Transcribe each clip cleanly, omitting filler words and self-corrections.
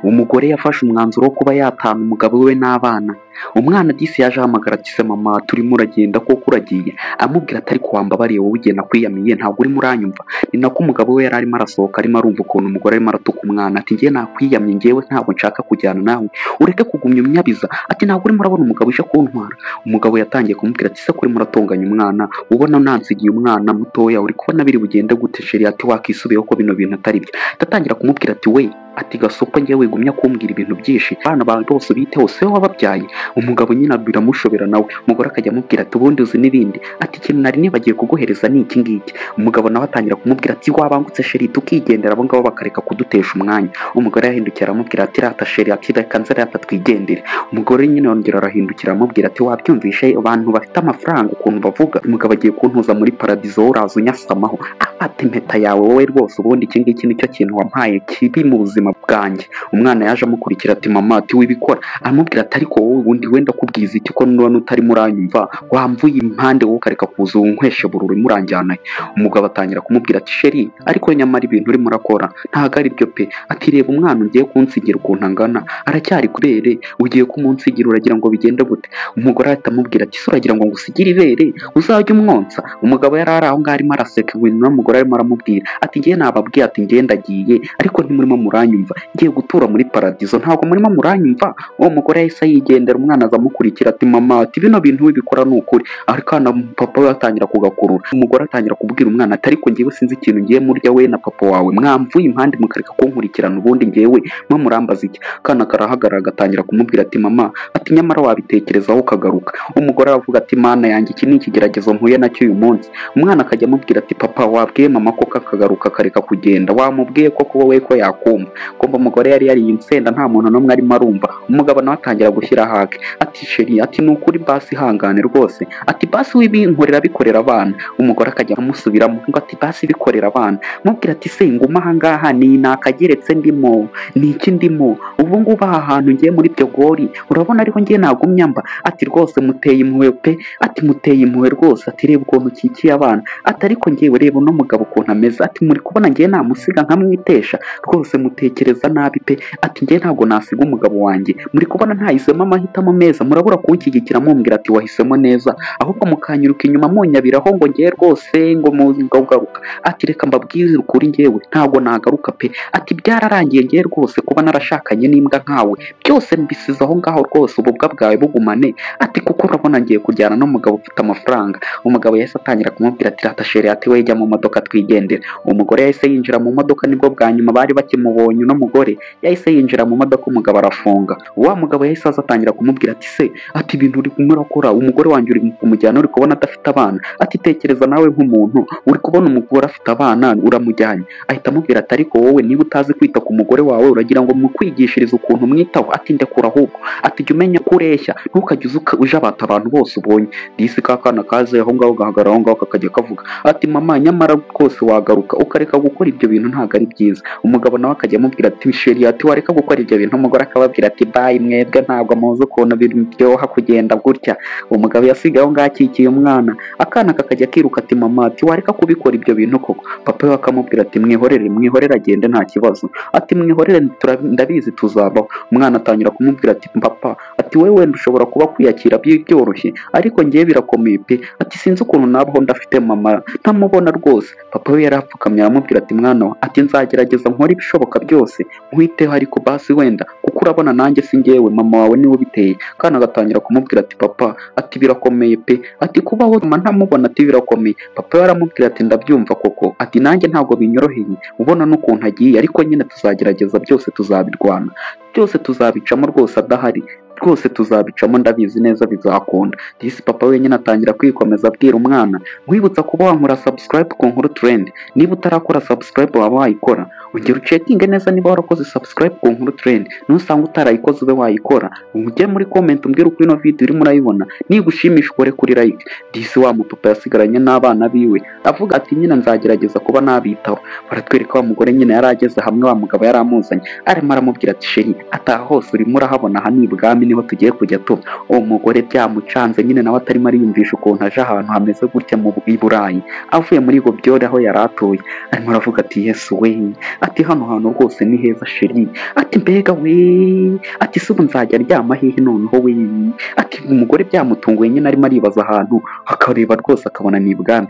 umugore yafashe umwanzuro wo kuba yatana umugabo we n'abana. Umwana disi yaje ahamagara ati se mama turimo uragenda koko uragiye, amubwira ati ariko wambabariye wowe ugenda kwiyamiye ntabwo urimo uranyumva. Ni nako umugabo we yari arimo arasohoka arimo arumva ukuntu umugore arimo aratuka umwana ati njye nakwiyamye njyewe ntabwo nshaka kujyana nawe, ureke kugumya umyabiza, ati ntabwo urimo urabona umugabo uje kuntwara. Umugabo yatangiye kumubwira ati se ko urimo uratonganya umwana, ubona nansigiye umwana mutoya, uri kubona biri bugende gute sheri, ati wakisubiyeho ko bino bintu atari byo. Ndatangira kumubwira ati we ati gasopo njyewe wigumya kumbwira ibintu byinshi, abana bawe bose ubiteho se wababyaye. Umugabo nyine biramushobera nawe, umugore akajya amubwira ati ubundi uzi n'ibindi, ati ikintu nari nibagiye kuguhereza ni iki ngiki. Umugabo nawe atangira kumubwira ati wabangutse sheri tukigendera, abo ngabo bakareka kudutesha umwanya. Umugore yahindukira aramubwira ati rata sheri, ati reka nze rata twigendere. Umugore nyine yongera arahindukira aramubwira ati wabyumvishe abantu bafite amafaranga ukuntu bavuga, umugabo agiye kuntuza muri paradizo wowe uraza unyasamaho, afata impeta yawe wowe rwose, ubundi iki ngiki nicyo kintu wampaye kibi mu buzima bwanjye. Umwana yaje amukurikira ati mama ati wibikora, aramubwira ati ariko wowe ubundi wenda kubwiza iki ko nubona utarimo uranyumva, wamvuye impande wowe ukareka kuza unkweshe bururu muranjyana. Umugabo atangira kumubwira ati sheri ariko nyamara ibintu urimo urakora ntago ari byo pe, ati reba umwana ugiye kunsigira ukuntu angana aracyari kubere, ugiye kumunsigira uragira ngo bigende gute. Umugore ahita amubwira ati se uragira ngo ngusigire ibere uzajya umwonsa. Umugabo yari ari aho ngaho arimo araseka ibintu n'umugore arimo aramubwira ati ngiye nababwiye ati ngiye ndagiye ariko ntimurimo muranyumva, ngiye gutura muri paradizo ntabwo murimo muranyumva. Uwo mugore yahise yigendera, umwana aza amukurikira ati mama ati bino bintu wibikora ni ukuri, ariko na papa we atangira kugakurura. Umugore atangira kubwira umwana ati ariko ngewe sinzi ikintu ngiye murya we na papa wawe, mwamvuye impande mukareka kunkurikirana ubundi ngewe murambaza iki. Kana karahagarara gatangira kumubwira ati mama ati nyamara wabitekerezaho ukagaruka. Umugore aravuga ati mana yanjye iki ni ikigeragezo mpuye nacyo uyu munsi. Umwana akajya amubwira ati papa wabwiye mama ko kakagaruka kareka kugenda, wamubwiye ko kuba we ko yakumva. Kumva umugore yari yariye insenda nta muntu n'umwe arimo arumva. Umugabo nawe atangira gushyira hake ati sheri ati ni ukuri basi ihangane rwose, ati basi wibinkorera bikorera abana. Umugore akajya amusubiramo ngo ati basi bikorera abana, mubwira ati se nguma aha ngaha ni nakageretse ndimo ni iki ndimo ubu ngubu aha hantu ngiye muri byo gori urabona ariko ngiye nagumya mba. Ati rwose muteye impuhwe pe, ati muteye impuhwe rwose, ati reba ukuntu ukikiye abana, ati ariko ngewe reba uno mugabo ukuntu ameze, ati muri kubona ngiye namusiga nkamwitesha rwose mutekereza nabi pe, ati ngiye ntabwo nasiga umugabo wanjye, muri kubona ntahisemo amahitamo meza, murabura kunshyigikira mumbwira ati wahisemo neza ahubwo mukanyiruka inyuma munyabiraho ngo ngiye rwose ngo mugaruka. Ati reka mbabwire ukuri ngewe ntabwo nagaruka pe, ati byararangiye ngiye rwose kuba narashakanye n'imbwa nkawe byose mbisize aho ngaho rwose, ububwa bwawe bugumane, ati kuko urabona ngiye kujyana n'umugabo ufite amafaranga. Umugabo yahise atangira kumubwira ati rata sheri ati we jya mu modoka twigendera. Umugore yahise yinjira mu modoka, nibwo bwa nyuma bari bakimubonye n'umugore yahise yinjira mu modoka, umugabo arafunga. Wa mugabo yahise aza atangira kumubwira ati se ati ibintu uri murakora umugore wanjye uri kumujyana uri kubona adafite abana, ati tekereza nawe nk'umuntu uri kubona umugore afite abana uramujyanye. Ahita amubwira ati ariko wowe niba utazi kwita ku mugore wawe uragira ngo mukwigishirize ukuntu mwitaho, ati ndekura ahubwo, ati jya umenya ko ureshya ntukajye ujabata abantu bose ubonye. Disi ka kana kaze aho ngaho gahagarara aho ngaho kakajya kavuga ati mama nyamara rwose wagaruka ukareka gukora ibyo bintu ntabwo ari byiza. Umugabo nawe akajya amubwira ati sheri ati wareka gukora ibyo bintu. Umugore akababwira ati bayi mwebwe ntabwo muzi ukuntu biryoha kugenda gutya. Umugabo yasigaye aho ngaho akikiye umwana, akana kakajya kiruka ati mama ati wareka kubikora ibyo bintu koko. Papa we akamubwira ati mwihorere agende nta kibazo, ati mwihorere ndabizi tuzabaho. Umwana atangira kumubwira ati papa ati wowe wenda ushobora kuba kwiyakira byoroshye ariko ngiye birakomeye pe, ati sinzi ukuntu nabaho ndafite mama ntamubona rwose. Papa we yarapfukamye aramubwira ati mwana we ati nzagerageza nkora ibishoboka byose nkwiteho ariko basi wenda kuko urabona nanjye si ngewe mama wawe niwe biteye. Kana gatangira kumubwira ati papa ati birakomeye pe, ati kubaho mama ntamubona ati birakomeye. Papa we aramubwira ati ndabyumva koko, ati nanjye ntabwo binyoroheye ubona n'ukuntu agiye ariko nyine tuzagerageza byose tuzabirwana byose tuzabicamo rwose adahari rwose tuzabicamo ndabizi neza bizakunda. Disi papa wenyine atangira kwikomeza abwira umwana nkwibutsa kuba wankora subscribe ku Nkuru Trend, niba utarakora subscribe waba wayikora, ongera ucekinge neza niba warakoze subscribe ku Nkuru Trend, nusanga utarayikoze ube wayikora, ujye muri comment umbwire uko ino video urimo urayibona, nigushimisha ukore kuri like. Disi wa mupapa yasigaranye n'abana biwe avuga ati nyine nzagerageza kuba nabitaho. Baratwereka wa mugore nyine yarageze hamwe wa mugabo yaramuzanye arimo aramubwira ati sheri ataha hose urimo urahabona aha ni ibwami niho tugiye kujya tuba. Uwo mugore byamucanze nyine nawe atarimo ariyumvisha ukuntu aje ahantu hameze gutya mu Burayi avuye muri ubwo byore aho yari atuye, arimo aravuga ati yesu we, ati hano hantu rwose ni heza sheri, ati mbega we, ati se ubu nzajya aryama hehe noneho we, ati umugore byamutunguye nyine arimo aribaza ahantu akareba rwose akabona ni ibwami.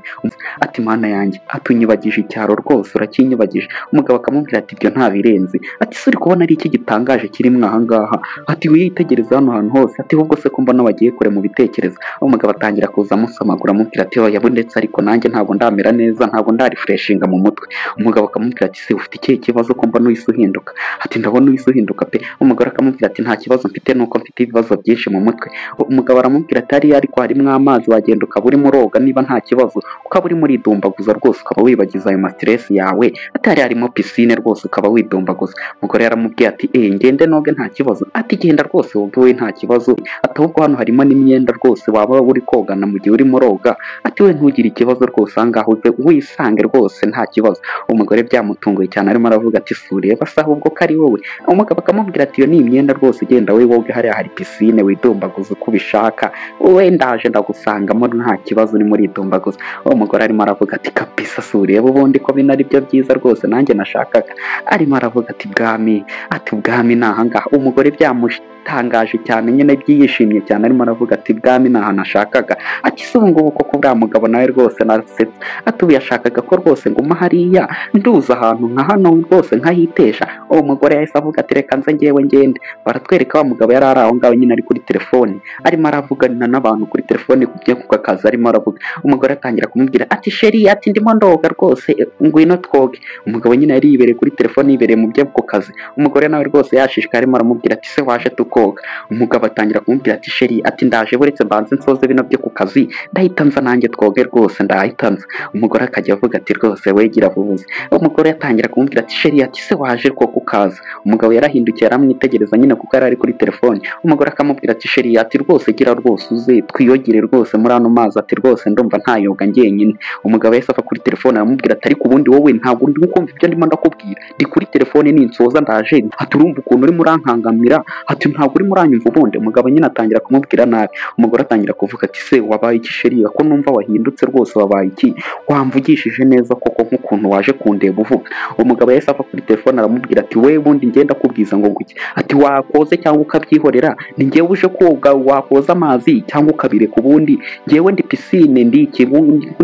Ati mana yanjye, ati unyibagije icyaro rwose, urakinyibagije. Umugabo akamubwira ati ibyo ntabirenze, ati se uri kubona ari iki gitangaje kirimo ahangaha, ati witegereza hano hantu hose, ati ahubwo se ko mbona wagiye kure mu bitekerezo. Umugabo atangira kuza amusamagura amubwira ati oya ndetse ariko nanjye ntabwo ndamera neza, ntabwo ndarifreshinga mu mutwe. Umugabo akamubwira ati se ufite ikihe kibazo ko mbona uhise uhinduka? Ati ndabona uhise uhinduka pe. Umugore akamubwira ati nta kibazo mfite, nuko mfite ibibazo byinshi mu mutwe. Umugabo aramubwira ati hariya ariko harimo amazi, wagenda ukaba urimo uroga niba nta kibazo, ukaba urimo uridumbaguza rwose ukaba wibagiza ayo mastress yawe, ati hariya harimo pisine rwose ukaba widumbaguza. Umugore yaramubwiye ati ngende noge nta kibazo, ati genda rwose woge we nta kibazo, ati ahubwo hano harimo n'imyenda rwose waba uri kogana mu gihe urimo uroga, ati we ntugire ikibazo rwose ahangaha uze wisange rwose nta kibazo. Umugore byamutunguye cyane arimo aravuga ati suriye basa ahubwo ko ari wowe. Umugabo akamubwira ati iyo ni imyenda rwose, genda we woge hariya hari pisine widumbaguza uko ubishaka, we ndaje ndagusangamo nta kibazo urimo uridumbaguza. Umugore arimo aravuga ati kabisa suriye ubundi ko bino ari byo byiza rwose nanjye nashakaga. Arimo aravuga ati bwami, ati ubwami ni ahangaha. Umugore byamutangaje cyane nyine byiyishimye cyane, arimo aravuga ati bwami ni ahantu ashakaga. Ati se ubu ngubu koko bwa mugabo nawe rwose narasetse, ati ubu yashakaga ko rwose nguma hariya nduza ahantu nka hano rwose nkahitesha. Uwo mugore yahise avuga ati reka nze ngewe ngende. Baratwereka wa mugabo yari ari aho ngaho nyine ari kuri telefoni, arimo aravugana n'abantu kuri telefoni kubyo ku kazi arimo aravuga. Umugore atangira kumubwira ati sheri, ati ndimo ndoga rwose ngwino twoge. Umugabo nyine yari yibereye kuri telefoni, yibereye mu byo ku kazi. Umugore nawe rwose yashishikaye arimo aramubwira ati se waje tukoga. Umugabo atangira kumubwira ati sheri, ati ndaje buretse mbanze nsoze bino byo ku kazi ndahita nza nanjye twoge rwose ndahita nza. Umugore akajya avuga ati rwose wegira vuba. Umugore atangira kumubwira ati sheri, ati se waje koko ukaza. Umugabo yarahindukiye aramwitegereza nyine kuko yari ari kuri telefoni. Umugore akamubwira ati sheri, ati rwose gira rwose uze twiyogire rwose muri ano mazi, ati rwose ndumva ntayoga njyenyine. Umugabo yahise ava kuri telefoni aramubwira ati ariko ubundi wowe ntabwo ndi kumva ibyo ndimo ndakubwira, ndi kuri telefoni ninsoza ndaje, ati urumva ukuntu urimo urankangamira, ati ntabwo urimo uranyumva ubundi. Umugabo nyine atangira kumubwira nabi. Umugore atangira kuvuga ati se wabaye iki sheri, ko numva wahindutse rwose wabaye iki, wamvugishije neza koko nk'ukuntu waje kundeba uvuga. Umugabo yahise ava kuri telefoni aramubwira ati we bundi ngenda kubwiza ngo nguki, ati wakoze cyangwa ukabyihorera, ni ngewe uje koga wakoza amazi cyangwa ukabireka ubundi ngewe ndi pisine ndi iki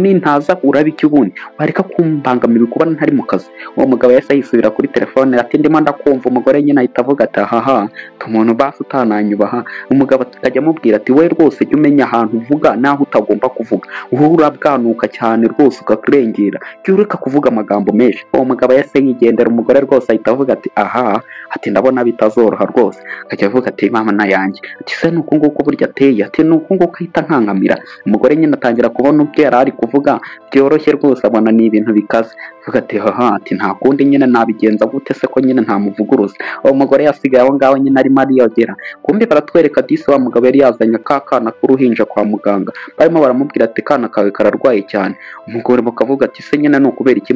nintaza urabiki ubundi wareka kumbangamira kuba ntari mu kazi. Uwo mugabo yahise yisubira kuri telefoni ati ndimo ndakumva. Umugore nyine ahita avuga ati ahaha tumuntu basi utananyubaha. Umugabo akajya amubwira ati we rwose jya umenya ahantu uvuga naho utagomba kuvuga, wowe urabwanuka cyane rwose ukakurengera, jya ureka kuvuga amagambo menshi. Uwo mugabo yahise yigendera. Umugore rwose ahita avuga ati aha, ati ndabona bitazoroha rwose. Akajya avuga ati mama na yanjye, ati se nuko nguko burya ateye, ati nuko nguko ahita nkankamira. Umugore nyine atangira kubona ubwo yari ari kuvuga byoroshye rwose, abona ni ibintu bikaze. Avuga ati haha, ati nta kundi nyine nabigenza gute se ko nyine ntamuvuguruza. Uwo mugore yasigaye aho ngaho nyine arimo ariyogera. Kumbe baratwereka disi wa mugabo yari yazanye ka kana k'uruhinja kwa muganga, barimo baramubwira ati kana kawe kararwaye cyane. Umugore bakavuga ati se nyine nukubera iki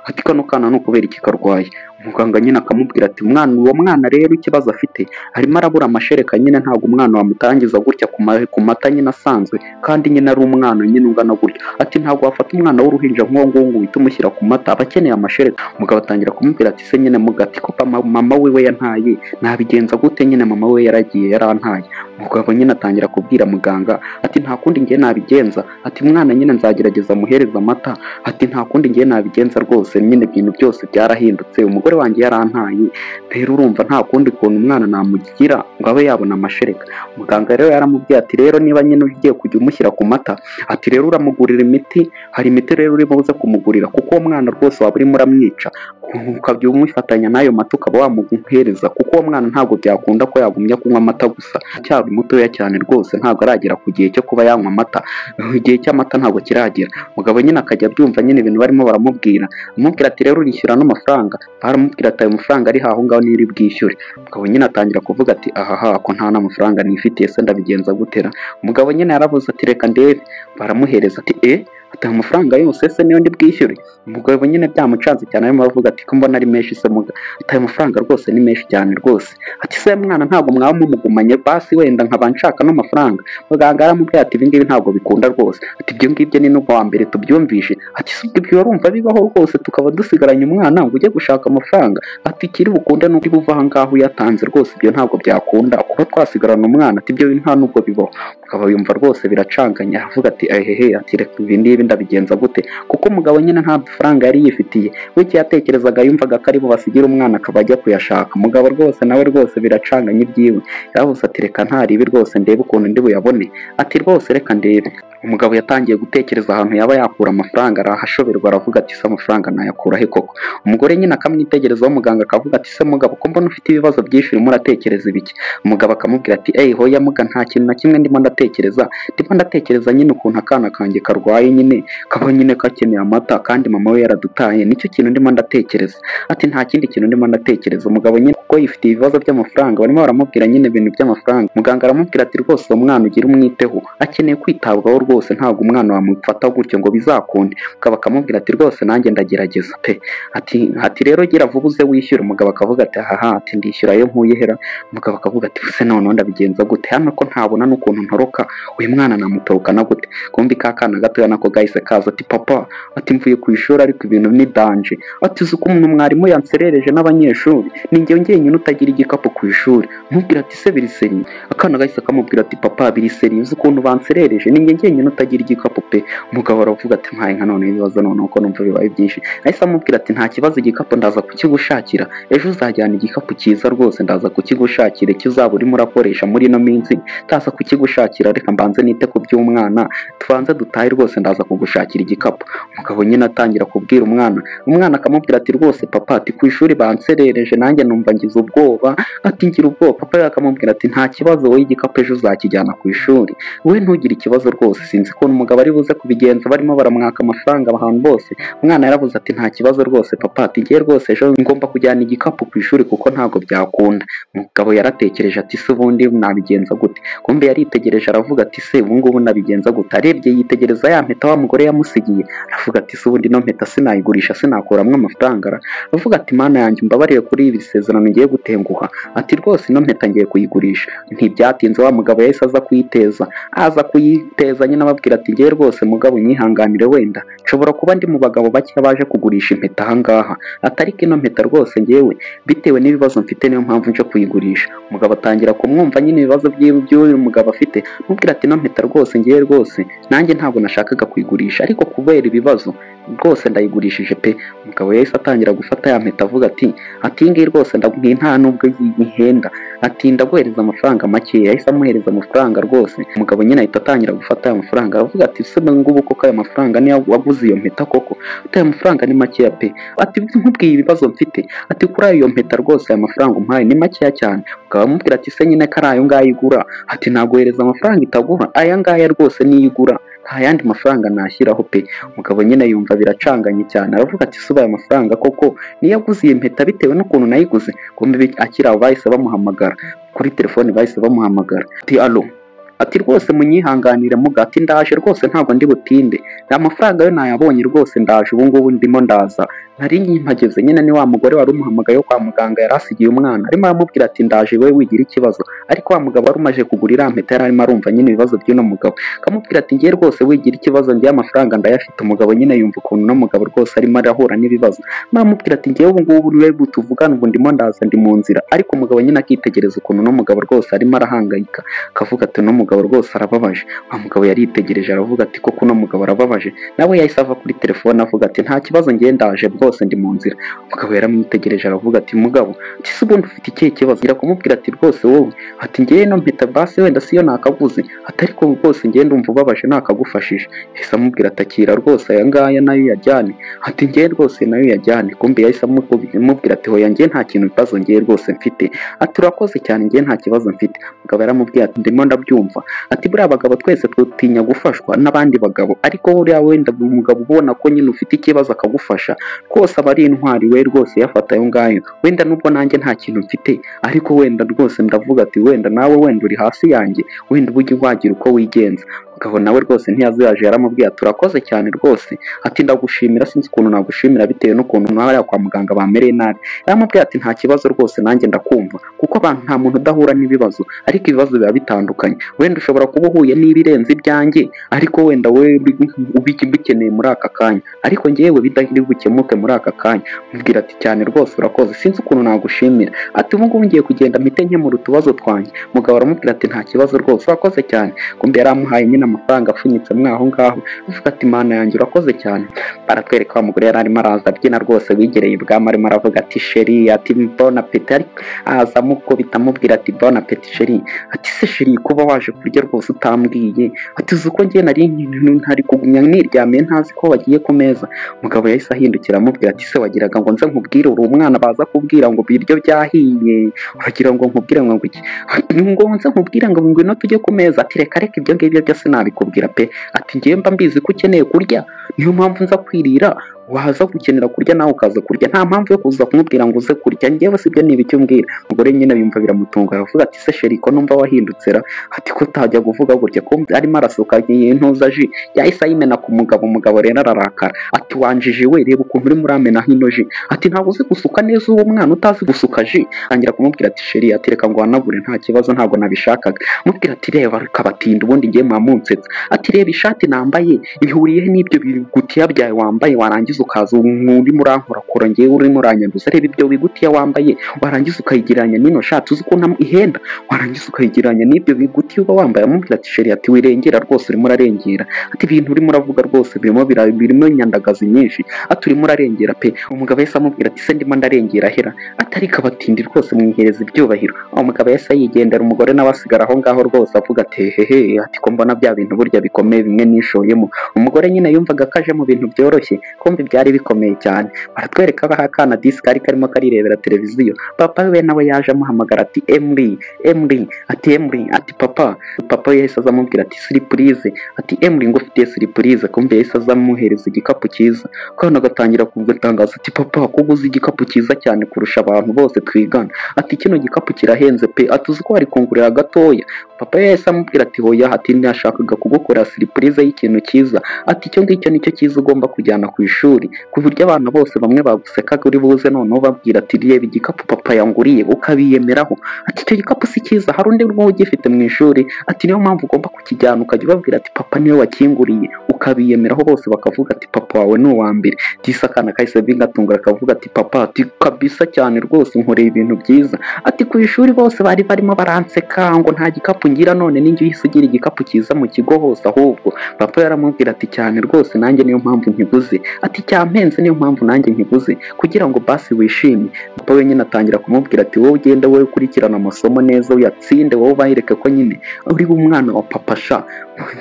ati kano kana nukubera iki karwaye. Muganga nyine akamubwira ati uwo mwana rero ikibazo afite arimo arabura amashereka, nyine ntabwo umwana wamutangiza gutya ku mata nyine asanzwe, kandi nyine ari umwana nyine ungana gutya, ati ntabwo wafata umwana w'uruhinja nk'uwo nguwo ngo uhite umushyira ku mata, aba akeneye amashereka. Umugabo atangira kumubwira ati se nyine mugati ko mama we yantaye nabigenza gute, nyine mama we yaragiye yarantaye. Umugabo nyine atangira kubwira muganga ati nta kundi ngiye nabigenza, ati mwana nyine nzagerageza muhereza amata, ati nta kundi ngiye nabigenza rwose, nyine ibintu byose byarahindutse, umugore wanjye yarantaye, rero urumva nta kundi kuntu umwana namugira ngo abe yabona amashereka. Muganga rero yaramubwiye ati rero niba nyine ugiye kujya umushyira ku mata, ati rero uramugurira imiti, hari imiti rero urimo uza kumugurira kuko uwo mwana rwose waba urimo uramwica, ukajya umufatanya n'ayo mata ukaba wamuhereza, kuko uwo mwana ntabwo byakunda ko yagumya kunywa amata gusa, cyari mutoya cyane rwose, ntabwo aragera ku gihe cyo kuba yanywa amata, igihe cy'amata ntabwo kiragera. Mugabo nyine akajya abyumva nyine ibintu barimo baramubwira, amubwira ati rero urishyura n'amafaranga, baramubwira ati ayo mafaranga ari aho ngaho niyo uri bwishyure. Mugabo nyine atangira kuvuga ati ahaha ko nta n'amafaranga nifitiye se ndabigenza gutera. Umugabo nyine yaravuze ati reka ndebe, baramuhereza ati ati amafaranga yose se niyo ndi bwishyure. Umugabo nyine byamucanze cyane arimo aravuga ati ko mbona ari menshi se muga, ati ayo mafaranga rwose ni menshi cyane rwose. Ati se mwana ntabwo mwaba mumugumanye basi wenda nkaba nshaka n'amafaranga. Muganga aramubwira ati ibi ngibi ntabwo bikunda rwose, ati ibyo ngibyo ni n'ubwa wa mbere tubyumvishe. Ati si ibyo urumva bibaho rwose tukaba dusigaranye umwana ngo ujye gushaka amafaranga. Ati ikiri bukunde n'undi buva aha ngaho uyatanze rwose, ibyo ntabwo byakunda kuba twasigarana umwana, ati ibyo nta nubwo bibaho. Umugabo yumva rwose biracanganye aravuga ati ehehe, ati reka ibi ngibi ndabigenza gute, kuko umugabo nyine nta mafaranga yari yifitiye, we icyo yatekerezaga yumvaga ko ari bubasigira umwana akaba ajya kuyashaka. Umugabo rwose nawe rwose biracanganye ibyiwe, yaravuze ati reka ntaribi rwose ndebe ukuntu ndi buyabone, ati rwose reka ndebe. Umugabo yatangiye gutekereza ahantu yaba yakura amafaranga, arahashoberwa aravuga ati se amafaranga nayakura he koko. Umugore nyine akamwitegerezaho, muganga akavuga ati se mugabo ko mbona ufite ibibazo byinshi urimo uratekereza ibiki. Umugabo akamubwira ati hoya muga nta kintu na kimwe ndimo ndatekereza nyine ukuntu akana kanjye karwaye nyine kaba nyine kakeneye amata kandi mama we yaradutaye, nicyo kintu ndimo ndatekereza. Ati nta kindi kintu ndimo ndatekereza. Umugabo nyine kuko yifitiye ibibazo by'amafaranga barimo baramubwira nyine ibintu by'amafaranga. Muganga aramubwira ati rwose uwo mwana ugira umwiteho, akeneye kwitabwaho rwose, ntabwo umwana wamufata gutyo ngo bizakunde. Umugabo akamubwira ati rwose nanjye ndagerageza pe, ati rero gira vuba uze wishyure. Umugabo akavuga ati haha, ati ndishyura yo nkuye hera. Umugabo akavuga ati se noneho ndabigenza gute, hano ko ntabona n'ukuntu ntoroka uyu mwana namutorokana gute. Kumbi ka kana gatoya nako gahise kaza ati papa, ati mvuye ku ishuri ariko ibintu ni danje, ati uzi ko umuntu mwarimu yanserereje n'abanyeshuri, ni njye njyenyine utagira igikapu ku ishuri. Mubwira ati se biri seri. Akana gahise kamubwira ati papa biri seri, uzi ukuntu banserereje, ni njye njyenyine utagira igikapu pe. Umugabo aravuga ati mpaye nka none ibibazo noneho ko numva bibaye byinshi. Ahise amubwira ati nta kibazo, igikapu ndaza kukigushakira, ejo uzajyana igikapu cyiza rwose ndaza kukigushakira, kizaba urimo urakoresha muri ino minsi ndaza kukigushakira, reka mbanze nite ku by'umwana tubanze dutahe rwose ndaza kugushakira igikapu. Umugabo nyine atangira kubwira umwana akamubwira ati rwose papa, ati ku ishuri banserereje nanjye numva ngize ubwoba, ati ngira ubwoba. Papa akamubwira ati nta kibazo, wowe igikapu ejo uzakijyana ku ishuri, wowe ntugire ikibazo rwose. Sinzi ko umugabo ari buze kubigenza, barimo baramwaka amafaranga ahantu bose. Umwana yaravuze ati nta kibazo rwose papa, ati ngiye rwose ejo ngomba kujyana igikapu ku ishuri kuko ntabwo byakunda. Umugabo yaratekereje ati se ubundi nabigenza gute. Kumbe yaritegereje aravuga ati se ubu ngubu nabigenza gute. Arebye yitegereza ya mpeta wa mugore yamusigiye, aravuga ati se ubundi no mpeta sinayigurisha sinakuramwo amafaranga. Aravuga ati mana yanjye mbabarire kuri ibi sezerano ngiye gutenguha, ati rwose ino mpeta ngiye kuyigurisha. Ntibyatinze wa mugabo yahise aza kuyiteza nyine ababwira ati ngiye rwose mugabo nyihanganire, wenda nshobora kuba ndi mu bagabo bake baje kugurisha impeta aha ngaha, atari ko ino mpeta rwose ngewe bitewe n'ibibazo mfite niyo mpamvu nje kuyigurisha. Umugabo atangira kumwumva nyine ibibazo by'uyu mugabo afite, amubwira ati ino mpeta rwose ngewe rwose nanjye ntabwo nashakaga kuyigurisha, ariko kubera ibibazo rwose ndayigurishije pe. Umugabo yahise atangira gufata ya mpeta avuga ati iyi ngiyi rwose ndaguhiye nta nubwo yihenda, ati ndaguhereza amafaranga make. Yahise amuhereza amafaranga rwose. Umugabo nyine ahita atangira gufata aya mafaranga aravuga ati se ngubu koko aya mafaranga niyo waguze iyo mpeta koko, ati aya mafaranga ni makeya pe, ati nkubwiye ibibazo mfite, ati kuri ayo mpeta rwose aya mafaranga umpaye ni makeya cyane. Umugabo amubwira ati se nyine ko ari ayo ngayo igura, ati naguhereza amafaranga itaguha, aya ngaya rwose niyo igura, nta yandi mafaranga nashyiraho pe. Umugabo nyine yumva biracanganye cyane aravuga ati suba aya mafaranga koko niyo aguze iyi mpeta bitewe n'ukuntu nayiguze. Kumbe akiri aho bahise bamuhamagara kuri telefone, bahise bamuhamagara ati alo, ati rwose munyihanganire muga, ati ndaje rwose ntabwo ndi butinde, amafaranga yo nayabonye rwose ndaje ubu ngubu ndimo ndaza, nari mpageze nyine ni wa mugore wari umuhamagaye wo kwa muganga yari asigiye umwana, arimo aramubwira ati ndaje wowe wigira ikibazo. Ariko wa mugabo wari umaze kugura iriya mpeta yari arimo arumva nyine ibibazo by'uno mugabo, akamubwira ati ngiye rwose wigira ikibazo, ngiye amafaranga ndayafite. Umugabo nyine yumva ukuntu uno mugabo rwose arimo arahura n'ibibazo, aramubwira ati ngiye ubu ngubu niwe tuvugana, ubu ndimo ndaza ndi mu nzira. Ariko umugabo nyine akitegereza ukuntu uno mugabo rwose arimo arahangayika, akavuga ati uno mugabo rwose arababaje. Wa mugabo yaritegereje aravuga ati koko uno mugabo arababaje. Nawe yahise ava kuri telefone avuga ati nta kibazo ngiye ndaje rwose ndi mu nzira. Umugabo yaramwitegereje aravuga ati mugabo, ati se ubundi ufite ikihe kibazo? Ngira kumubwira ati rwose wowe, ati ngiye no mpeta basi wenda siyo nakaguze, ati ariko rwose ngiye ndumva ubabaje nakagufashije. Yahise amubwira ati akira rwose aya ngaya nayo yajyane, ati ngiye rwose nayo yajyane. Kumbe yahise amubwira ati hoya ngiye nta kintu bibazo ngiye rwose mfite, ati urakoze cyane ngiye nta kibazo mfite. Umugabo yaramubwiye ati ndimo ndabyumva, ati buriya abagabo twese twutinya gufashwa n'abandi bagabo, ariko buriya wenda umugabo ubona ko nyine ufite ikibazo akagufasha rwose aba ari intwari we rwose yafata ayo ngayo. Wenda nubwo nanjye nta kintu mfite, ariko wenda rwose ndavuga ati wenda nawe wenda uri hasi yanjye, wenda ujye wagira uko wigenza. umugabo nawe rwose ntiyazuyaje, yaramubwiye ati urakoze cyane rwose, ati ndagushimira, sinzi ukuntu nagushimira bitewe n'ukuntu nawe kwa muganga bamereye nabi. Yaramubwiye ati nta kibazo rwose nanjye ndakumva, kuko abantu nta muntu udahura n'ibibazo, ariko ibibazo biba bitandukanye. Wenda ushobora kuba uhuye n'ibirenze ibyanjye, ariko wenda we ubikeneye muri aka kanya, ariko njyewe bidahiri bukemuke muri aka kanya. Mubwira ati cyane rwose urakoze, sinzi ukuntu nagushimira, ati ubu ngubu ngiye kugenda mpite nkemura utubazo twanjye. Umugabo aramubwira ati nta kibazo rwose urakoze cyane. Kumbe yaramuhaye nyine amafaranga apfunyitse mwaho ngaho, avuga ati mana yanjye urakoze cyane. Baratwereka wa mugore yari arimo araza abyina rwose wigereye ibwami, arimo aravuga ati sheri, ati bon appetit, ariko aza amukubita amubwira ati bon appetit sheri, ati se sheri kuba waje kurya rwose utambwiye, ati uzi uko njye ntari kugumya niryamiye ntazi ko wagiye ku meza. Umugabo yahise ahindukira amubwira ati se wagiraga ngo nze nkubwire uri umwana baza kubwira ngo ibiryo byahiye, uragira ngo nkubwire ngo iki, ngo nze nkubwire ngo ngwino tujye ku meza. Ati reka reka ibyo ngibyo byose nabikubwira pe, ati njye mba mbizi ko ukeneye kurya, niyo mpamvu nza kwirira, waza gukenera kurya nawe ukaza kurya, nta mpamvu yo kuza kumubwira ngo uze kurya, njyewe sibyo ni ibiki umbwira. Umugore nyine yumva biramutunga, aravuga ati se sheri ko numva wahindutse ra, ati ko utajya kuvuga gutya, ko arimo arasuka intuza ji, yahise ayimena ku mugabo. Umugabo rero ararakara ati wanjije we, reba ukuntu urimo uramena hino ji, ati ntabwo uzi gusuka neza uwo mwana utazi gusuka ji. Tangira kumubwira ati sheri, ati reka ngo wanabure nta kibazo ntabwo nabishakaga. Mubwira ati reba kabatinda ubundi ngiye mwamunsetsa, ati reba ishati nambaye ihuriye n'ibyo bigutiya byawe wambaye, warangiza ukaza urimo urankorakora ngewe urimo uranyanduza. Reba ibyo bigutiya wambaye warangiza ukayigiranya n'ino shati uzi ko ihenda, warangiza ukayigiranya n'ibyo bigutiya uba wambaye. Amubwira ati sheri, ati wirengera rwose, urimo urarengera, ati ibintu urimo uravuga rwose birimo nyandagazi nyinshi, ati urimo urarengera pe. Umugabo yahise amubwira ati se ndimo ndarengera hera, ati ariko abatindi rwose mwihereza ibyubahiro. Umugabo yahise yigendera, umugore nawe asigara aho ngaho rwose avuga ati hehe, ati ko mbona bya bintu burya bikomeye bimwe nishoyemo. Umugore nyine yumvaga kaje mu bintu byoroshye, kumva byari bikomeye cyane. Baratwereka abaha akana disi kari karimo karirebera televiziyo, papa we nawe yaje amuhamagara ati Emily, ati Emily, ati papa we yahise azamubwira ati surprise, ati Emily ngo ufite surprise. Kumbe yahise azamuhereza igikapu cyiza, kandi agatangira kugatangaza ati papa ko uguze igikapu cyiza cyane kurusha abantu bose twigana, ati kino gikapu kirahenze pe, ati uzi ko wari kungurira gatoya. Papa yahise amubwira ati hoya, ati nashakaga kugukorera surprise y'ikintu cyiza, ati icyo ngicyo nicyo cyiza ugomba kujyana ku ishuri, ku buryo abantu bose bamwe bagusekaga uri buze noneho babwira ati reba igikapu papa yanguriye, ukabiyemeraho. Ati icyo gikapu si cyiza, hari undi rwo ugifite mu ishuri, ati niyo mpamvu ugomba kukijyana ukajya ubabwira ati papa niwe wakinguriye, ukabiyemeraho bose bakavuga ati papa wawe ni uwa mbere. Disi akana kahise bigatungura akavuga ati papa, ati kabisa cyane rwose unkoreye ibintu byiza, ati ku ishuri bose bari barimo baranseka ngo nta gikapu ngira, none ninjye uhise ugira igikapu cyiza mu kigo hose. Ahubwo papa yaramubwira ati cyane rwose nanjye niyo mpamvu nkiguze, ati cyampenze niyo mpamvu nanjye nkiguze kugira ngo basi wishime. Papa we nyine atangira kumubwira ati wowe ugenda wowe ukurikirana amasomo neza uyatsinde, wowe ubayereke ko nyine uri umwana wa papa sha.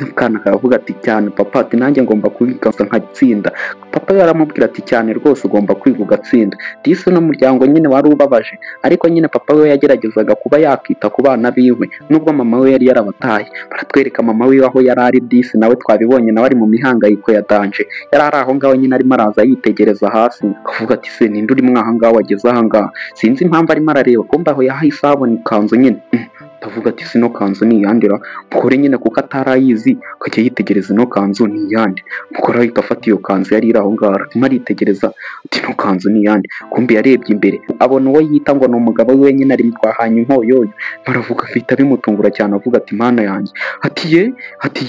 Akana karavuga ati cyane papa, ati nanjye ngomba kwiga nkatsinda. Papa yaramubwira ati cyane rwose ugomba kwiga ugatsinda. Disi n'umuryango nyine wari ubabaje, ariko nyine papa we yageragezaga kuba yakita ku bana biwe nubwo mama we yari yarabataye. Baratwereka mama we aho yari ari, Disi nawe twabibonye nawe ari mu mihangayiko ya danje, yari ari aho ngaho nyine arimo araza yitegereza hasi akavuga ati se ninde urimo aha ngaho wageze aha ngaha, sinzi impamvu arimo arareba, kumbe aho yahise abona ikanzu nyine ndavuga ati sino kanzu ni iyandira. Mukore nyine kuko atarayizi akajya yitegereza ino kanzu ni iyande, mukore ahita afata iyo kanzu yari iri aho ngaho arimo aritegereza ati ino kanzu ni iyande. Kumbe yarebye imbere abona uwo yita ngo ni umugabo we nyine ari twahanye inkoyoyo. Baravuga bihita bimutungura cyane avuga ati mana yanjye, ati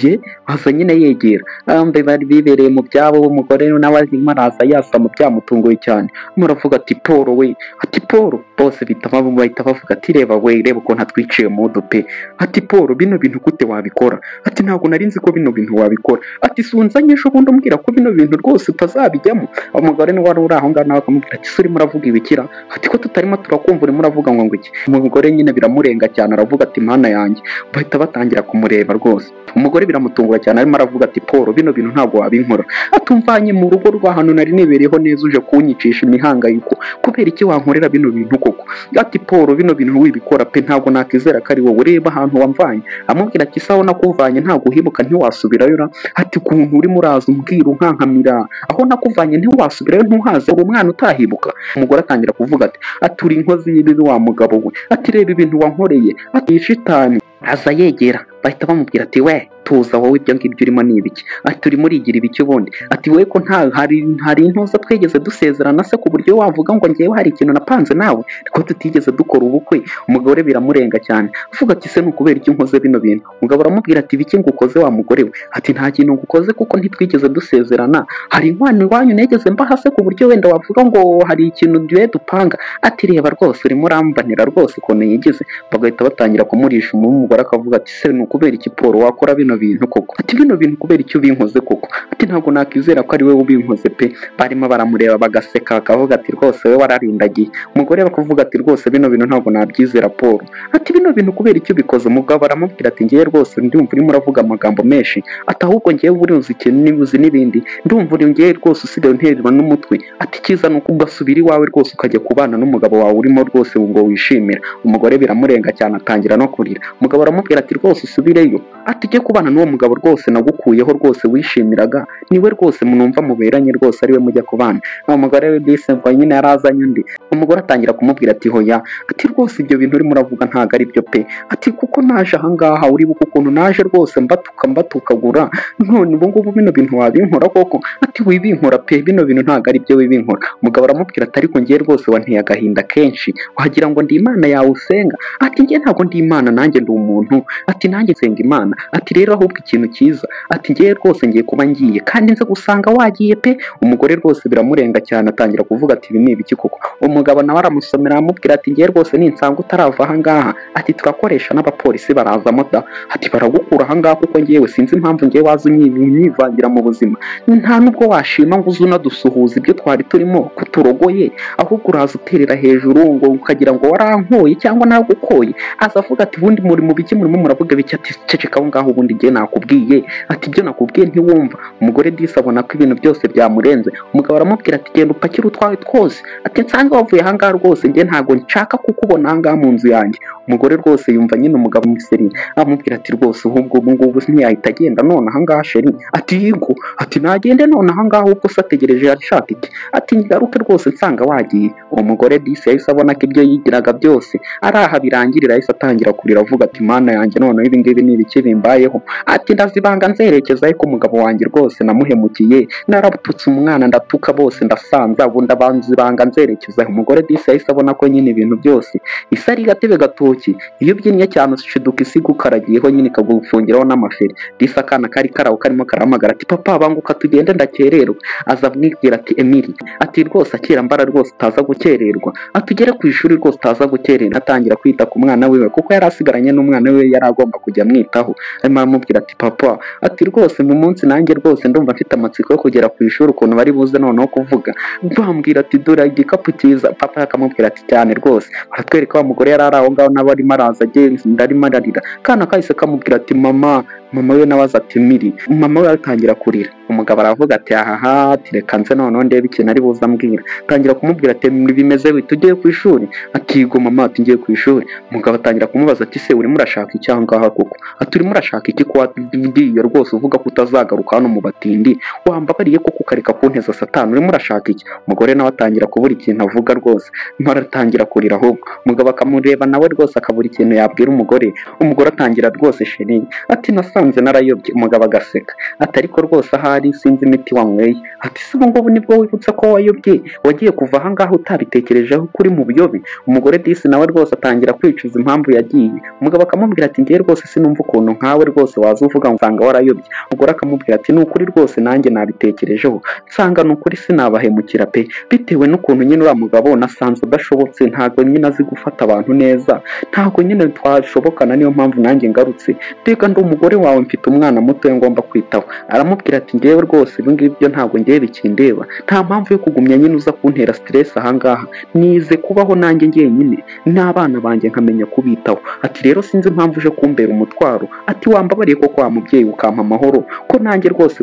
ye baza nyine yegera, ambe bari bibereye mu byabo. Umugore nawe arimo araza yasama byamutunguye cyane, muravuga ati Paul we, ati Paul bose bahita bavuga ati reba we, reba ukuntu atwiciye modo pe, ati Paul bino bintu gute wabikora, ati ntabwo nari nzi ko bino bintu wabikora, ati sunzanye ejo bundi umbwira ko bino bintu rwose utazabijyamo. Umugore nawe wari uri aho ngaho nawe akamubwira ati se urimo uravuga ibikira, ati ko tutarimo turakumva urimo uravuga ngo iki. Umugore nyine biramurenga cyane aravuga ati mana yanjye, bahita batangira kumureba rwose. Umugore biramutungura cyane arimo aravuga ati Paul bino bintu ntabwo wabinkora, atumvanye mu rugo rw'ahantu nari nibereyeho neza uje kunyicisha imihangayiko, kubera iki wankorera bino bintu koko. Ati Paul bino bintu wibikora pe, ntabwo nakizera ko ari wowe, ureba ahantu wamvanye. Amubwira ati sawa nakuvanye ntabwo uhibuka ntiwasubirayo, ati ukuntu urimo uraza umbwira unkankamira, aho nakuvanye ntiwasubirayo ntuhaze, uri umwana utahibuka. Umugore atangira kuvuga ati uri inkozi y'ibibi wa mugabo we, ati reba ibintu wankoreye, ati shitani. Aza yegera bahita bamubwira ati we tuza wowe ibyo ngibyo urimo ni ibiki, ati urimo urigira ibiki ubundi, ati wowe ko hari intuza twigeze dusezerana se ku buryo wavuga ngo ngewe hari ikintu napanze nawe ko tutigeze dukora ubukwe. Umugore biramurenga cyane avuga ati se ni ukubera iki nkoze bino bintu. Umugabo aramubwira ati biki ngukoze wa mugore we, ati nta kintu ngukoze kuko ntitwigeze dusezerana, hari inkwano iwanyu negeze mbaha se ku buryo wenda wavuga ngo hari ikintu dupanga. Ati reba rwose urimo urambanira rwose ukuntu yigize. Bagahita batangira kumurisha umugore akavuga ati se ni ukubera iki Paul wakora bino bintu koko, ati bino bintu kubera icyo ubinkoze koko, ati ntabwo nakwizera ko ari wowe ubinkoze pe. Barimo baramureba bagaseka akavuga ati rwose we wararindagiye. Umugore bakavuga ati rwose bino bintu ntabwo nabyizera Paul, ati bino bintu kubera icyo ubikoze. Umugabo aramubwira ati ngewe rwose ndumva urimo uravuga amagambo menshi, ati ahubwo ngewe uri uzi ikintu nibuzi n'ibindi, ndumva uri ngewe rwose usigaye untererwa n'umutwe, ati cyiza ni uko ugasubira iwawe rwose ukajya kubana n'umugabo wawe urimo rwose ngo wishimira. Umugore biramurenga cyane atangira no kurira. Umugabo aramubwira ati rwose usubireyo, ati ujye kubana n'uwo mugabo rwose nagukuyeho rwose wishimiraga, niwe rwose munumva muberanye rwose ariwe mujya kubana. Umugore we dise ngo nyine yarazanye undi. Umugore atangira kumubwira ati hoya, ati rwose ibyo bintu urimo uravuga ntago ari byo pe, ati kuko naje ahangaha uribuka ukuntu naje rwose mbatukagura, none ubu ngubu bino bintu wabinkora koko, ati wibinkora pe, bino bintu ntago ari byo wibinkora. Umugabo aramubwira ati ariko ngiye rwose wanteye agahinda kenshi, wagira ngo ndi Imana yawe usenga, ati ngiye ntabwo ndi Imana, nanjye ndi umuntu, ati nanjye nsenga Imana, ati rero ahubwo ikintu cyiza, ati ngiye rwose ngiye kuba ngiye kandi nze gusanga wagiye pe. Umugore rwose biramurenga cyane atangira kuvuga ati ibi ni ibiki koko. Umugabo nawe aramusomera aramubwira ati ngiye rwose ninsanga utarava ahangaha, ati turakoresha n'abapolisi barazamo da, ati baragukura ahangaha kuko ngewe sinzi impamvu ngewe waza unyivangira mu buzima, nta nubwo washima ngo uze unadusuhuza ibyo twari turimo kuturogoye, ahubwo uraza uterera hejuru ngo ukagira ngo warankoye cyangwa nagukoye. Aza avuga ati ubundi muri mu biki murimo muravuga biki, ati ceceka aho ngaho ubundi ngiye nakubwiye, ati ibyo nakubwiye ntiwumva. Umugore disi abona ko ibintu byose byamurenze. Umugabo aramubwira ati genda upakire utwawe twose, ati nsanga wavuye ahangaha rwose ngiye ntabwo nshaka kukubona ahangaha mu nzu yanjye. Umugore rwose yumva nyine umugabo museri amubwira ati rwose ahubwo ubu ngubu ntiyahita agenda none ahangaha sheri, ati yego, ati nagende none ahangaha ubwo se ategereje ashaka iki, ati ngaruke rwose nsanga wagiye. Uwo mugore disi yahise abona ko ibyo yigiraga byose araha birangirira, yahise atangira kurira avuga ati mana yanjye noneho ibi ngibi ni ibiki bimbayeho, ati ndazibanga nzerekeza ariko umugabo wanjye rwose namuhemukiye, narabututse umwana ndatuka bose ndasanza ubu ndabanzibanga nzerekeza. Umugore disi yahise abona ko nyine ibintu byose isa ari gatebe gatoki, iyo ubyinnye cyane ushiduka isi gukaragiyeho nyine ikagufungiraho n'amaferi. Disi akana kari karaho karimo karahamagara ati papa banguka tugende ndakererwa. Aza amwibwira ati Emily, ati rwose akira mbara rwose utaza gukererwa, atugere ku ishuri rwose utaza gukerera. Atangira kwita ku mwana wiwe kuko yari asigaranye n'umwana we yari agomba kujya amwitaho. Arimo aramubwira ati papa, ati rwose mu munsi nanjye rwose ndumva mfite amatsiko yo kugera ku ishuri ukuntu bari buze noneho kuvuga. Bambwira ati dore igikapu cyiza. Papa akamubwira ati cyane rwose. Baratwereka wa mugore yari ari aho ngaho nawe arimo araza agenda arimo ararira. Kana kahise kamubwira ati mama we nawe aza ati Miri. Mama we atangira kurira. Umugabo aravuga ati ahaha, ati reka nze noneho ndebe ikintu ari buze ambwira. Atangira kumubwira ati bimeze bite ugiye ku ishuri, ati yego mama, ati ngiye ku ishuri. Umugabo atangira kumubaza ati se urimo urashaka iki ahangaha koko, ati urimo urashaka iki ko wagiye rwose uvuga ko utazagaruka hano mu batindi, wambabariye koko ukareka kunteza satani, urimo urashaka iki? Umugore nawe atangira kubura ikintu avuga rwose, aratangira kurira ahubwo. Umugabo akamureba nawe rwose akabura ikintu yabwira umugore. Umugore atangira rwose sheri, ati nasanze narayobye. Umugabo agaseka ati ariko rwose ahari sinzi imiti wanyweye, ati se ubu ngubu nibwo wibutse ko wayobye, wagiye kuva ahangaha utabitekerejeho kuri mu buyobe. Umugore disi nawe rwose atangira kwicuza impamvu yagiye. Umugabo akamubwira ati ngiye rwose sinumva ukuntu nkawe rwose waza uvuga ngo nsanga warayobye. Umugore akamubwira ati ni ukuri rwose nanjye nabitekerejeho nsanga ni ukuri sinabahemukira pe, bitewe n'ukuntu nyine uriya mugabo nasanze udashobotse, ntabwo nyine azi gufata abantu neza, ntabwo nyine twashobokana, niyo mpamvu nanjye ngarutse, mbega ndi umugore wawe mfite umwana muto ngomba kwitaho. Aramubwira ati ngewe rwose ibi ngibyo ntabwo ngewe bikindeba, nta mpamvu yo kugumya nyine uza kuntera stress ahangaha, nize kubaho nanjye ngenyine n'abana banjye nkamenya kubitaho. Ati rero sinzi impamvu uje kumbera umutwaro, ati wambabariye koko wa mubyeyi ukampa amahoro, ko nanjye rwose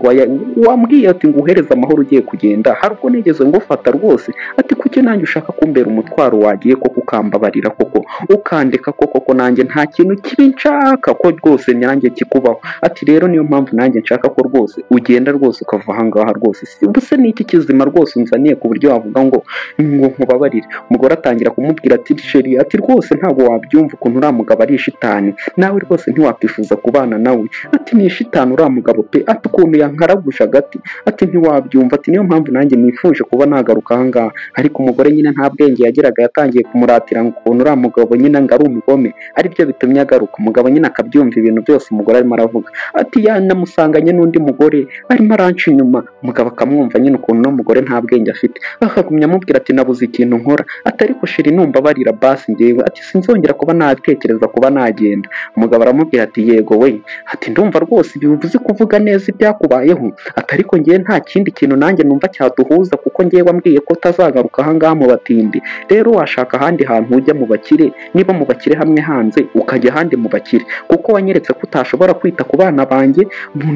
wambwiye ati nguhereze amahoro ugiye kugenda, hari ubwo nigeze ngufata rwose, ati kuki nanjye ushaka kumbera umutwaro wagiye koko ukambabarira koko ukandeka koko ko nanjye nta kintu kibi nshaka ko rwose nanjye kikubaho. Ati rero niyo mpamvu nanjye nshaka ko rwose ugenda rwose ukava ahangaha rwose, ubuse ni iki kizima rwose unzaniye ku buryo wavuga ngo nkubabarire. Umugore atangira kumubwira ati sheri, ati rwose ntabwo wabyumva ukuntu uriya mugabo ari ishitani, nawe rwose ntiwakwifuza kubana nawe, ati ni ishitani uriya mugabo pe, ati ukuntu yankaraguje agati, ati ntiwabyumva, ati niyo mpamvu nanjye nifuje kuba nagaruka ahangaha. Ariko umugore nyine nta bwenge yageraga, yatangiye kumuratira ngo ukuntu uriya mugabo nyine ngo ari umugome, aribyo bitumye agaruka. Umugabo nyine akabyumva ibintu byose umugore arimo aravuga, ati yanamusanganye n'undi mugore arimo aranca inyuma. Umugabo akamwumva nyine ukuntu uno mugore nta bwenge afite, akagumya amubwira ati nabuze ikintu nkora, ati ariko sheri numbabarira basi njyewe, ati sinzongera kuba natekereza kuba nagenda. Umugabo aramubwira ati yego we, ati ndumva rwose ibi uzi kuvuga neza ibyakubayeho, ati ariko njyewe nta kindi kintu nanjye numva cyaduhuza, kuko njyewe wambwiye ko utazagaruka ahangaha mu batindi, rero washaka ahandi hantu ujya mu bakire, niba mu bakire hamwe hanze ukajya ahandi mu bakire, kuko wanyeretse ko utashobora kwita ku bana banjye,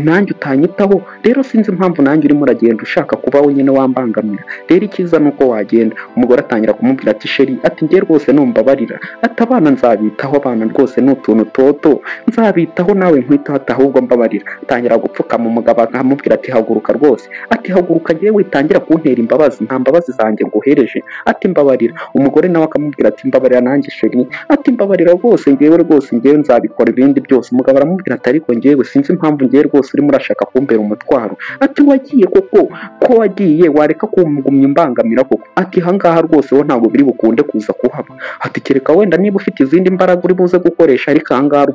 nanjye utanyitaho, rero sinzi impamvu nanjye urimo uragenda ushaka kuba wenyine wambangamira, rero icyiza ni uko wagenda. Umugore atangira kumubwira ati sheri, ati njye rwose numbabarira, ati abana nzabitaho, abana rwose ni utuntu toto nzabitaho, nawe nkwitaho, ati ahubwo mbabarira. Atangira gupfukama, umugabo akamubwira ati haguruka rwose, ati haguruka njyewe witangira kuntera imbabazi, nta mbabazi zanjye nguhereje, ati mbabarira. Umugore nawe akamubwira ati mbabarira nanjye sheri, ati mbabarira rwose njyewe nzabikora ibindi byose. Umugabo aramubwira ati ariko njyewe sinzi impamvu njyewe rwose urimo urashaka kumbera umutwaro, ati wagiye koko, ko wagiye wareka kumugumya imbangamira koko, ati ahangaha rwose wo ntabwo biri bukunde kuza kuhaba, ati kereka wenda niba ufite izindi mbaraga uri buze gukoresha, ariko ahangaha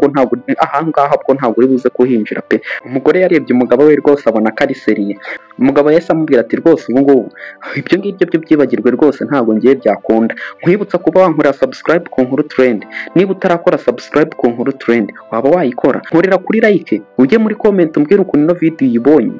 bwo ntabwo uri buze kuhinjira pe. Umugore yarebye umugabo we rwose abona ko ari seriye. Umugabo yahise amubwira ati rwose ubu ngubu ibyo ngibyo byo byibagirwe rwose, ntabwo ngiye byakunda. Nkwibutsa kuba wankorera subscribe ku Nkuru Trend, niba utarakora subscribe ku Nkuru Trend waba wayikora, nkorera kuri like, ujye muri comment umbwire ukuntu ino video uyibonye.